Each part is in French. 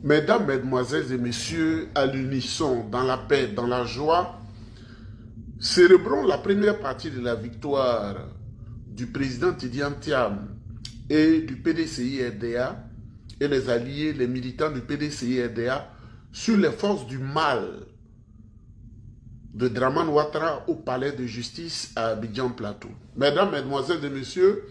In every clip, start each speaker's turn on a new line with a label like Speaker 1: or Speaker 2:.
Speaker 1: Mesdames, Mesdemoiselles et Messieurs, à l'unisson, dans la paix, dans la joie, célébrons la première partie de la victoire du président Tidiane Thiam et du PDCI-RDA et les alliés, les militants du PDCI-RDA sur les forces du mal de Draman Ouattara au palais de justice à Abidjan Plateau. Mesdames, Mesdemoiselles et Messieurs,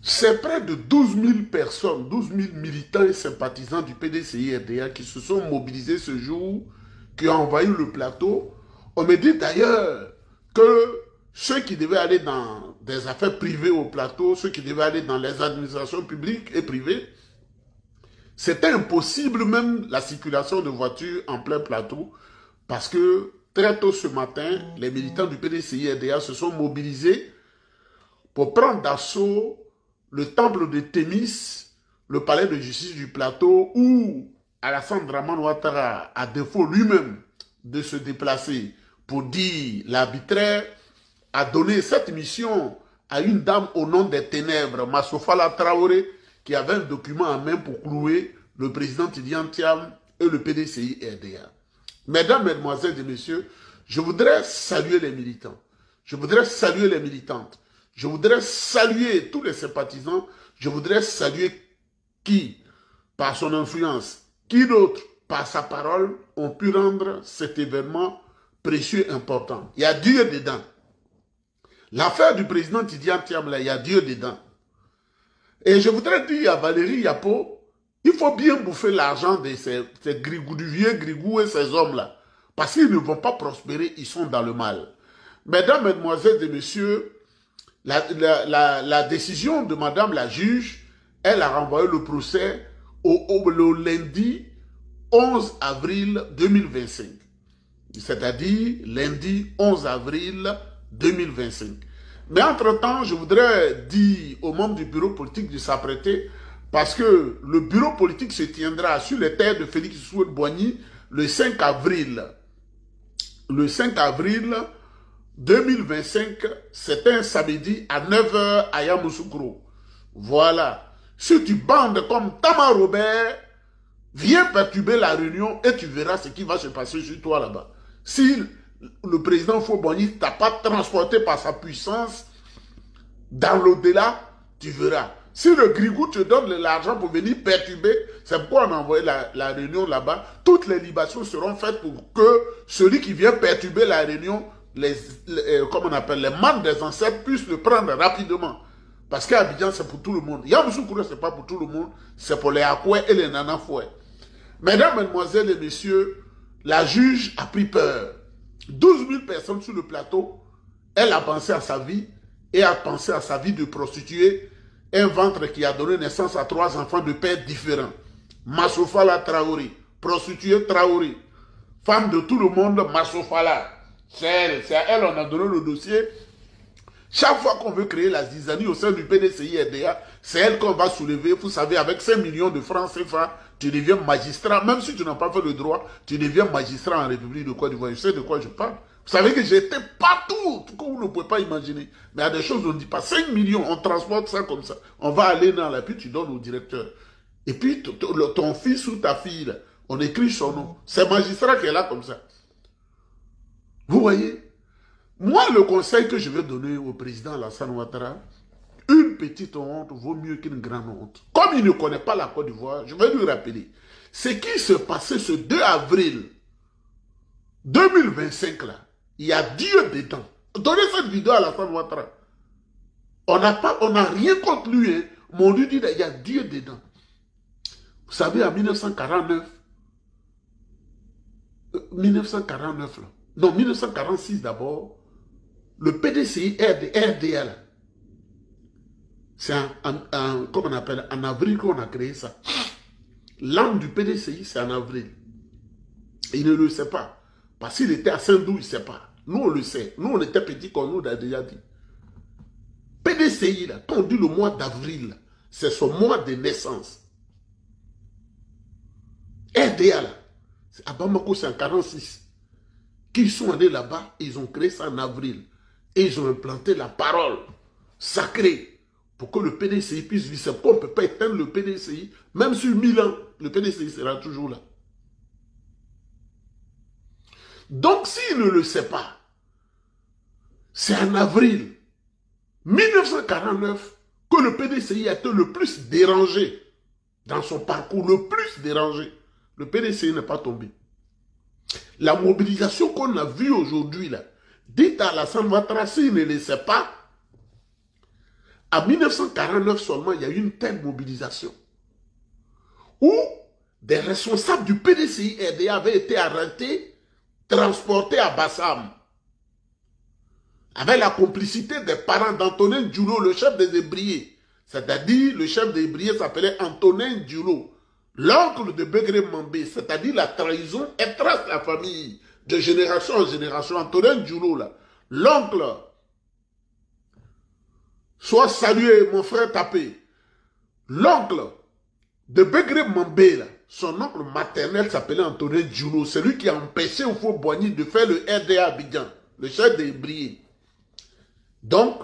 Speaker 1: c'est près de 12 000 personnes, 12 000 militants et sympathisants du PDCI-RDA qui se sont mobilisés ce jour, qui ont envahi le plateau. On me dit d'ailleurs que ceux qui devaient aller dans des affaires privées au plateau, ceux qui devaient aller dans les administrations publiques et privées, c'était impossible même la circulation de voitures en plein plateau parce que très tôt ce matin, les militants du PDCI-RDA se sont mobilisés pour prendre d'assaut le temple de Thémis, le palais de justice du plateau, où Alassane Draman Ouattara, à défaut lui-même de se déplacer pour dire l'arbitraire, a donné cette mission à une dame au nom des ténèbres, Massofala Traoré, qui avait un document en main pour clouer le président Tidiane Thiam et le PDCI-RDA. Mesdames, Mesdemoiselles et Messieurs, je voudrais saluer les militants, je voudrais saluer les militantes, je voudrais saluer tous les sympathisants, je voudrais saluer qui, par son influence, qui d'autre, par sa parole, ont pu rendre cet événement précieux important. Il y a Dieu dedans. L'affaire du président Tidiane Thiam, là, il y a Dieu dedans. Et je voudrais dire à Valérie Yapo, il faut bien bouffer l'argent de ces grigous, du vieux grigou et ces hommes-là. Parce qu'ils ne vont pas prospérer, ils sont dans le mal. Mesdames, Mesdemoiselles et Messieurs, la décision de Madame la juge, elle a renvoyé le procès le lundi 11 avril 2025. C'est-à-dire lundi 11 avril 2025. Mais entre-temps, je voudrais dire aux membres du bureau politique de s'apprêter parce que le bureau politique se tiendra sur les terres de Félix Houphouët-Boigny le 5 avril. Le 5 avril 2025, c'est un samedi à 9 h à Yamoussoukro. Voilà. Si tu bandes comme Tama Robert, viens perturber la réunion et tu verras ce qui va se passer sur toi là-bas. Si le président Houphouët-Boigny t'a pas transporté par sa puissance dans l'au-delà, tu verras. Si le grigou te donne l'argent pour venir perturber, c'est pourquoi on a envoyé la réunion là-bas. Toutes les libations seront faites pour que celui qui vient perturber la réunion, comme on appelle, les membres des ancêtres puissent le prendre rapidement. Parce qu'Abidjan, c'est pour tout le monde. Yamoussoukro, ce n'est pas pour tout le monde, c'est pour les Akoué et les Nanafoué. Mesdames, Mesdemoiselles et Messieurs, la juge a pris peur. 12 000 personnes sur le plateau, elle a pensé à sa vie et a pensé à sa vie de prostituée, un ventre qui a donné naissance à 3 enfants de pères différents. Massofala Traoré, prostituée Traoré, femme de tout le monde, Massofala. C'est à elle on a donné le dossier. Chaque fois qu'on veut créer la zizanie au sein du PDCI-RDA, c'est elle qu'on va soulever. Vous savez, avec 5 millions de francs CFA, tu deviens magistrat. Même si tu n'as pas fait le droit, tu deviens magistrat en République de Côte d'Ivoire. Je sais de quoi je parle. Vous savez que j'étais partout, que vous ne pouvez pas imaginer. Mais il y a des choses, on ne dit pas 5 millions, on transporte ça comme ça. On va aller dans la puis tu donnes au directeur. Et puis ton fils ou ta fille, là, on écrit son nom. C'est magistrat qui est là comme ça. Vous voyez? Moi, le conseil que je vais donner au président Alassane Ouattara, une petite honte vaut mieux qu'une grande honte. Comme il ne connaît pas la Côte d'Ivoire, je vais lui rappeler. Ce qui se passait ce 2 avril 2025 là, il y a Dieu dedans. Donnez cette vidéo à Alassane Ouattara. On n'a rien contre lui, hein, mais on lui dit qu'il y a Dieu dedans. Vous savez, en 1949, 1949 là, non, 1946 d'abord, le PDCI-RDA, c'est comme on appelle, en avril qu'on a créé ça. L'âme du PDCI, c'est en avril. Il ne le sait pas. Parce qu'il était à Saint-Dou, il ne sait pas. Nous, on le sait. Nous, on était petits comme nous, on a déjà dit. PDCI, là, quand on dit le mois d'avril, c'est son mois de naissance. RDA, là, à Bamako, c'est en 1946. Qu'ils sont allés là-bas, ils ont créé ça en avril. Et ils ont implanté la parole sacrée pour que le PDCI puisse vivre. C'est pourquoi on ne peut pas éteindre le PDCI, même sur 1000 ans. le PDCI sera toujours là. Donc, s'il ne le sait pas, c'est en avril 1949 que le PDCI a été le plus dérangé dans son parcours, le plus dérangé. Le PDCI n'est pas tombé. La mobilisation qu'on a vue aujourd'hui, là, dites à Alassane Ouattara, s'il ne le sait pas, en 1949 seulement, il y a eu une telle mobilisation où des responsables du PDCI RDA avaient été arrêtés, transportés à Bassam, avec la complicité des parents d'Antonin Djoulot, le chef des Ébriers. C'est-à-dire, le chef des Ébriers s'appelait Antonin Djoulot, l'oncle de Begré Mambé, c'est-à-dire la trahison étrace la famille de génération en génération. Antonin Djoulot, là, l'oncle, soit salué, mon frère Tapé, l'oncle de Begré Mambé, là, son oncle maternel s'appelait Antonin Djoulot, c'est lui qui a empêché au Faux Boigny de faire le RDA Abidjan, le chef des Ébriers. Donc,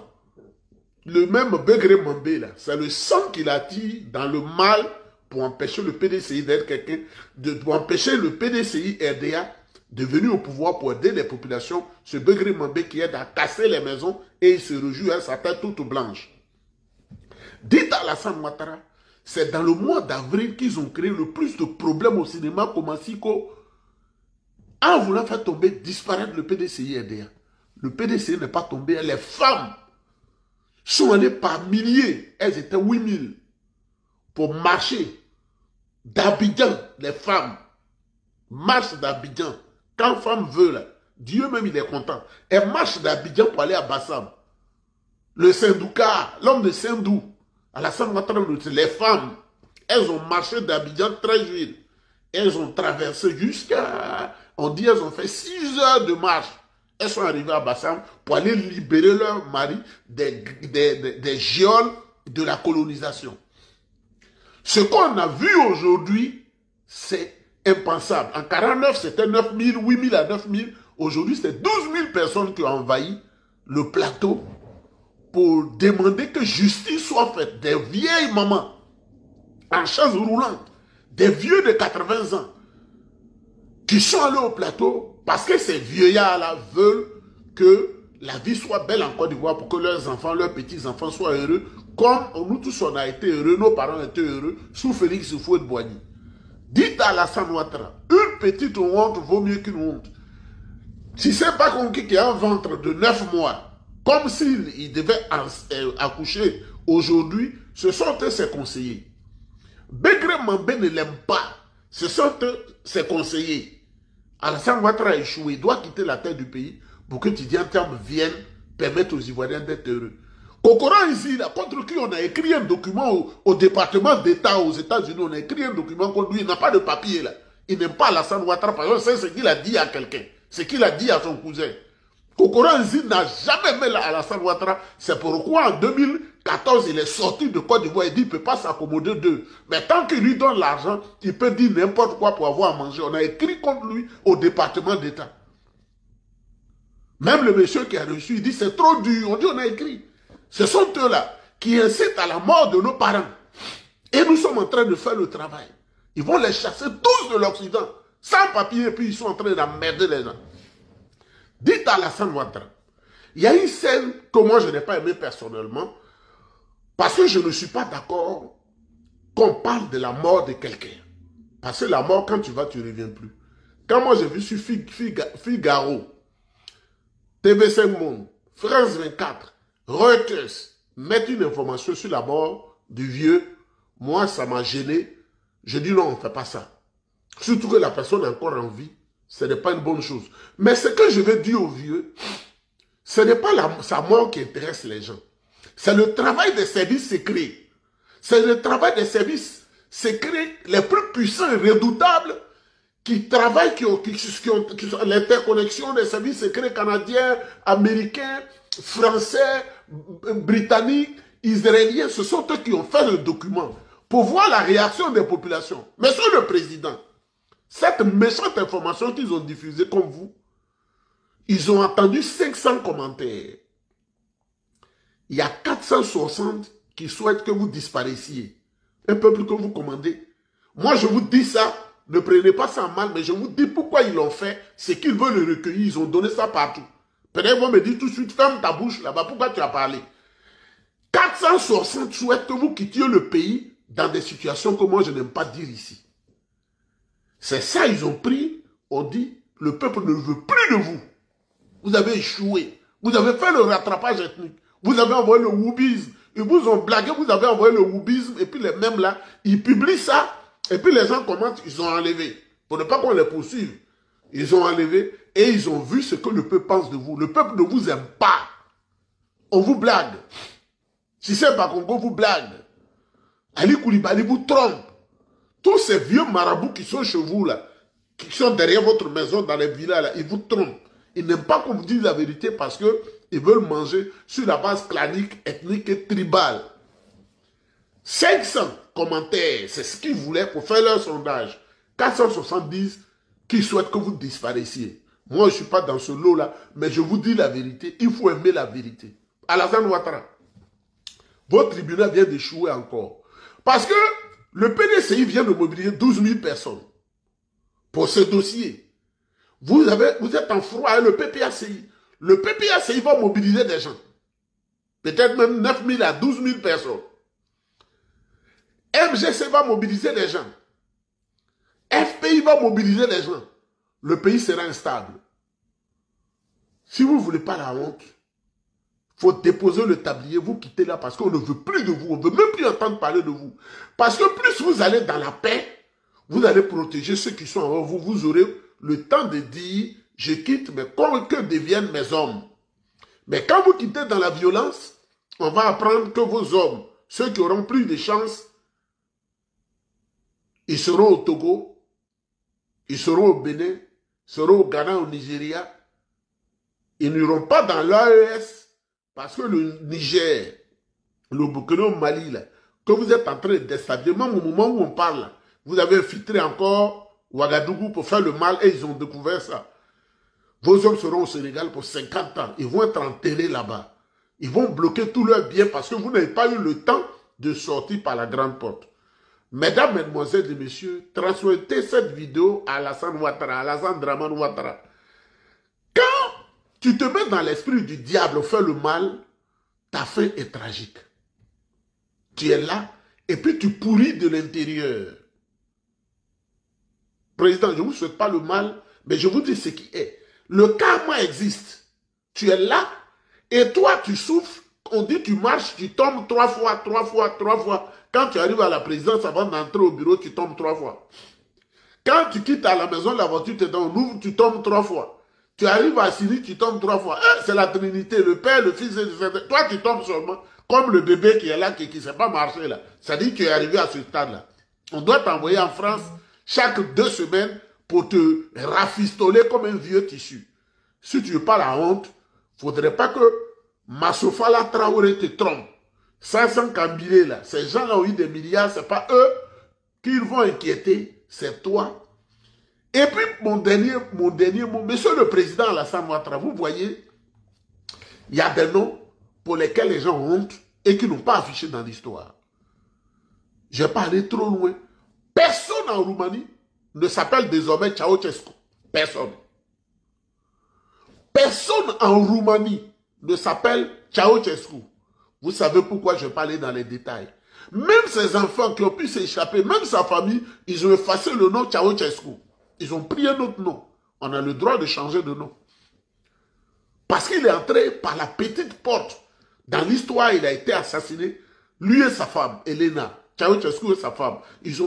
Speaker 1: le même Begré Mambé, là, c'est le sang qu'il attire dans le mal pour empêcher le PDCI d'être quelqu'un, pour empêcher le PDCI RDA de venir au pouvoir pour aider les populations. Ce Begré Mambé qui aide à casser les maisons et il se réjouit à sa tête toute blanche. Dites à Alassane Ouattara, c'est dans le mois d'avril qu'ils ont créé le plus de problèmes au cinéma comme Asiko en voulant faire tomber, disparaître le PDCI RDA. Le PDCI n'est pas tombé, les femmes sont allées par milliers, elles étaient 8000 pour marcher d'Abidjan, les femmes marchent d'Abidjan. Quand femme veut, là, Dieu même il est content. Elle marche d'Abidjan pour aller à Bassam. Le Sindouka, l'homme de Sindou, Alassane Ouattara, les femmes, elles ont marché d'Abidjan 13 juillet. Elles ont traversé jusqu'à, on dit, elles ont fait 6 heures de marche. Elles sont arrivées à Bassam pour aller libérer leur mari des géoles de la colonisation. Ce qu'on a vu aujourd'hui, c'est impensable. En 1949, c'était 9 000, 8 000 à 9 000. Aujourd'hui, c'est 12 000 personnes qui ont envahi le plateau pour demander que justice soit faite. Des vieilles mamans en chaise roulante, des vieux de 80 ans qui sont allés au plateau parce que ces vieillards-là veulent que la vie soit belle en Côte d'Ivoire pour que leurs enfants, leurs petits-enfants soient heureux, comme nous tous on a été heureux, nos parents étaient heureux, sous Félix Houphouët-Boigny. Dites à Alassane Ouattara, une petite honte vaut mieux qu'une honte. Si c'est pas conquis qui a un ventre de 9 mois, comme s'il devait accoucher aujourd'hui, ce sont eux ses conseillers. Begré Mambé ne l'aime pas, ce sont eux ses conseillers. Alassane Ouattara a échoué, il doit quitter la tête du pays pour que Tidiane Thiam vienne permettre aux Ivoiriens d'être heureux. Kokora ici, là, contre qui on a écrit un document au département d'État aux États-Unis, on a écrit un document contre lui, il n'a pas de papier là. Il n'aime pas Alassane Ouattara, parce que c'est ce qu'il a dit à quelqu'un, ce qu'il a dit à son cousin. Kokora ici n'a jamais aimé Alassane Ouattara, c'est pourquoi en 2014 il est sorti de Côte d'Ivoire et dit qu'il ne peut pas s'accommoder d'eux. Mais tant qu'il lui donne l'argent, il peut dire n'importe quoi pour avoir à manger. On a écrit contre lui au département d'État. Même le monsieur qui a reçu, il dit c'est trop dur. On dit on a écrit. Ce sont eux-là qui incitent à la mort de nos parents. Et nous sommes en train de faire le travail. Ils vont les chasser tous de l'Occident, sans papier, et puis ils sont en train d'emmerder les gens. Dites à Alassane Ouattara, il y a une scène que moi je n'ai pas aimée personnellement, parce que je ne suis pas d'accord qu'on parle de la mort de quelqu'un. Parce que la mort, quand tu vas, tu ne reviens plus. Quand moi j'ai vu sur Figaro, TV5 Monde, France 24, Reuters, mettre une information sur la mort du vieux, moi ça m'a gêné. Je dis non, on ne fait pas ça. Surtout que la personne est encore en vie, ce n'est pas une bonne chose. Mais ce que je veux dire au vieux, ce n'est pas sa mort qui intéresse les gens. C'est le travail des services secrets. C'est le travail des services secrets les plus puissants et redoutables qui travaillent, qui ont l'interconnexion des services secrets canadiens, américains, français, britanniques, israéliens. Ce sont eux qui ont fait le document pour voir la réaction des populations. Monsieur le Président, cette méchante information qu'ils ont diffusée comme vous, ils ont entendu 500 commentaires. Il y a 460 qui souhaitent que vous disparaissiez. Un peuple que vous commandez. Moi, je vous dis ça, ne prenez pas ça en mal, mais je vous dis pourquoi ils l'ont fait. C'est qu'ils veulent le recueillir, ils ont donné ça partout. Peut-être ils vont me dire tout de suite, ferme ta bouche là-bas, pourquoi tu as parlé? 460 souhaitent que vous quittiez le pays dans des situations que moi je n'aime pas dire ici. C'est ça, ils ont pris, on dit, le peuple ne veut plus de vous. Vous avez échoué. Vous avez fait le rattrapage ethnique. Vous avez envoyé le woubisme. Ils vous ont blagué, vous avez envoyé le woubisme, et puis les mêmes là, ils publient ça, et puis les gens commentent, ils ont enlevé. Pour ne pas qu'on les poursuive. Ils ont enlevé, et ils ont vu ce que le peuple pense de vous. Le peuple ne vous aime pas. On vous blague. Si c'est pas Congo, vous blague. Ali Koulibaly vous trompe. Tous ces vieux marabouts qui sont chez vous là, qui sont derrière votre maison dans les villas là, ils vous trompent. Ils n'aiment pas qu'on vous dise la vérité parce qu'ils veulent manger sur la base clanique, ethnique et tribale. 500 commentaires, c'est ce qu'ils voulaient pour faire leur sondage. 470 qui souhaitent que vous disparaissiez. Moi, je ne suis pas dans ce lot-là, mais je vous dis la vérité. Il faut aimer la vérité. Alassane Ouattara, votre tribunal vient d'échouer encore. Parce que le PDCI vient de mobiliser 12 000 personnes pour ce dossier. Vous êtes en froid avec le PPACI. Le PPACI va mobiliser des gens. Peut-être même 9 000 à 12 000 personnes. MGC va mobiliser des gens. FPI va mobiliser des gens. Le pays sera instable. Si vous ne voulez pas la honte, il faut déposer le tablier, vous quittez là parce qu'on ne veut plus de vous. On ne veut même plus entendre parler de vous. Parce que plus vous allez dans la paix, vous allez protéger ceux qui sont en vous. Vous aurez le temps de dire, je quitte, mais que deviennent mes hommes. Mais quand vous quittez dans la violence, on va apprendre que vos hommes, ceux qui auront plus de chance, ils seront au Togo, ils seront au Bénin, ils seront au Ghana, au Nigeria. Ils n'iront pas dans l'AES parce que le Niger, le Burkina, le Mali, là, que vous êtes en train de déstabiliser, même au moment où on parle, là, vous avez infiltré encore Ouagadougou pour faire le mal et ils ont découvert ça. Vos hommes seront au Sénégal pour 50 ans. Ils vont être enterrés là-bas. Ils vont bloquer tous leurs biens parce que vous n'avez pas eu le temps de sortir par la grande porte. Mesdames, mesdemoiselles et messieurs, transmettez cette vidéo à Alassane Ouattara, à Alassane Dramane Ouattara. Quand tu te mets dans l'esprit du diable, faire le mal, ta fin est tragique. Tu es là et puis tu pourris de l'intérieur. Président, je ne vous souhaite pas le mal, mais je vous dis ce qui est. Le karma existe. Tu es là et toi tu souffres. On dit tu marches, tu tombes 3 fois, 3 fois, 3 fois. Quand tu arrives à la présidence avant d'entrer au bureau, tu tombes 3 fois. Quand tu quittes à la maison, la voiture te donne, on ouvre, tu tombes 3 fois. Tu arrives à Syrie, tu tombes 3 fois. C'est la Trinité, le Père, le Fils et le Saint-Esprit. Toi, tu tombes seulement comme le bébé qui est là, qui ne sait pas marcher là. Ça dit que tu es arrivé à ce stade-là. On doit t'envoyer en France chaque 2 semaines pour te rafistoler comme un vieux tissu. Si tu n'as pas la honte, il ne faudrait pas que Massofala Traoré te trompe. 500 Kambilé là, ces gens-là ont eu des milliards, ce n'est pas eux qu'ils vont inquiéter, c'est toi. Et puis mon dernier mot, monsieur le président Alassane Ouattara, vous voyez, il y a des noms pour lesquels les gens ont honte et qui n'ont pas affiché dans l'histoire. Je vais pas aller trop loin. Personne en Roumanie ne s'appelle désormais Ceausescu. Personne. Personne en Roumanie ne s'appelle Ceausescu. Vous savez pourquoi je vais pas aller dans les détails. Même ses enfants qui ont pu s'échapper, même sa famille, ils ont effacé le nom Ceausescu. Ils ont pris un autre nom. On a le droit de changer de nom. Parce qu'il est entré par la petite porte. Dans l'histoire, il a été assassiné. Lui et sa femme, Elena. Ceausescu et sa femme.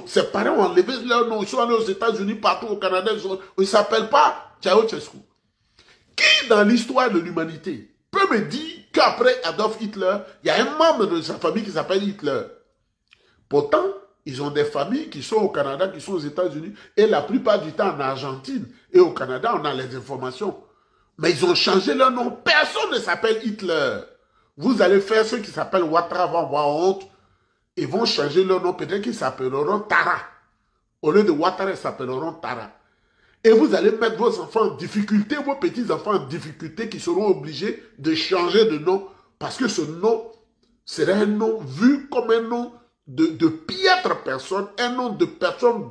Speaker 1: Ses parents ont enlevé leur nom. Ils sont allés aux États-Unis, partout au Canada. Ils ne s'appellent pas Ceausescu. Qui, dans l'histoire de l'humanité, peut me dire qu'après Adolf Hitler, il y a un membre de sa famille qui s'appelle Hitler? Pourtant, ils ont des familles qui sont au Canada, qui sont aux États-Unis, et la plupart du temps en Argentine. Et au Canada, on a les informations. Mais ils ont changé leur nom. Personne ne s'appelle Hitler. Vous allez faire ceux qui s'appellent Ouattara, vont avoir honte. Ils vont changer leur nom. Peut-être qu'ils s'appelleront Tara. Au lieu de Ouattara, ils s'appelleront Tara. Et vous allez mettre vos enfants en difficulté, vos petits-enfants en difficulté, qui seront obligés de changer de nom. Parce que ce nom serait un nom vu comme un nom de piètres personnes, un nom de personnes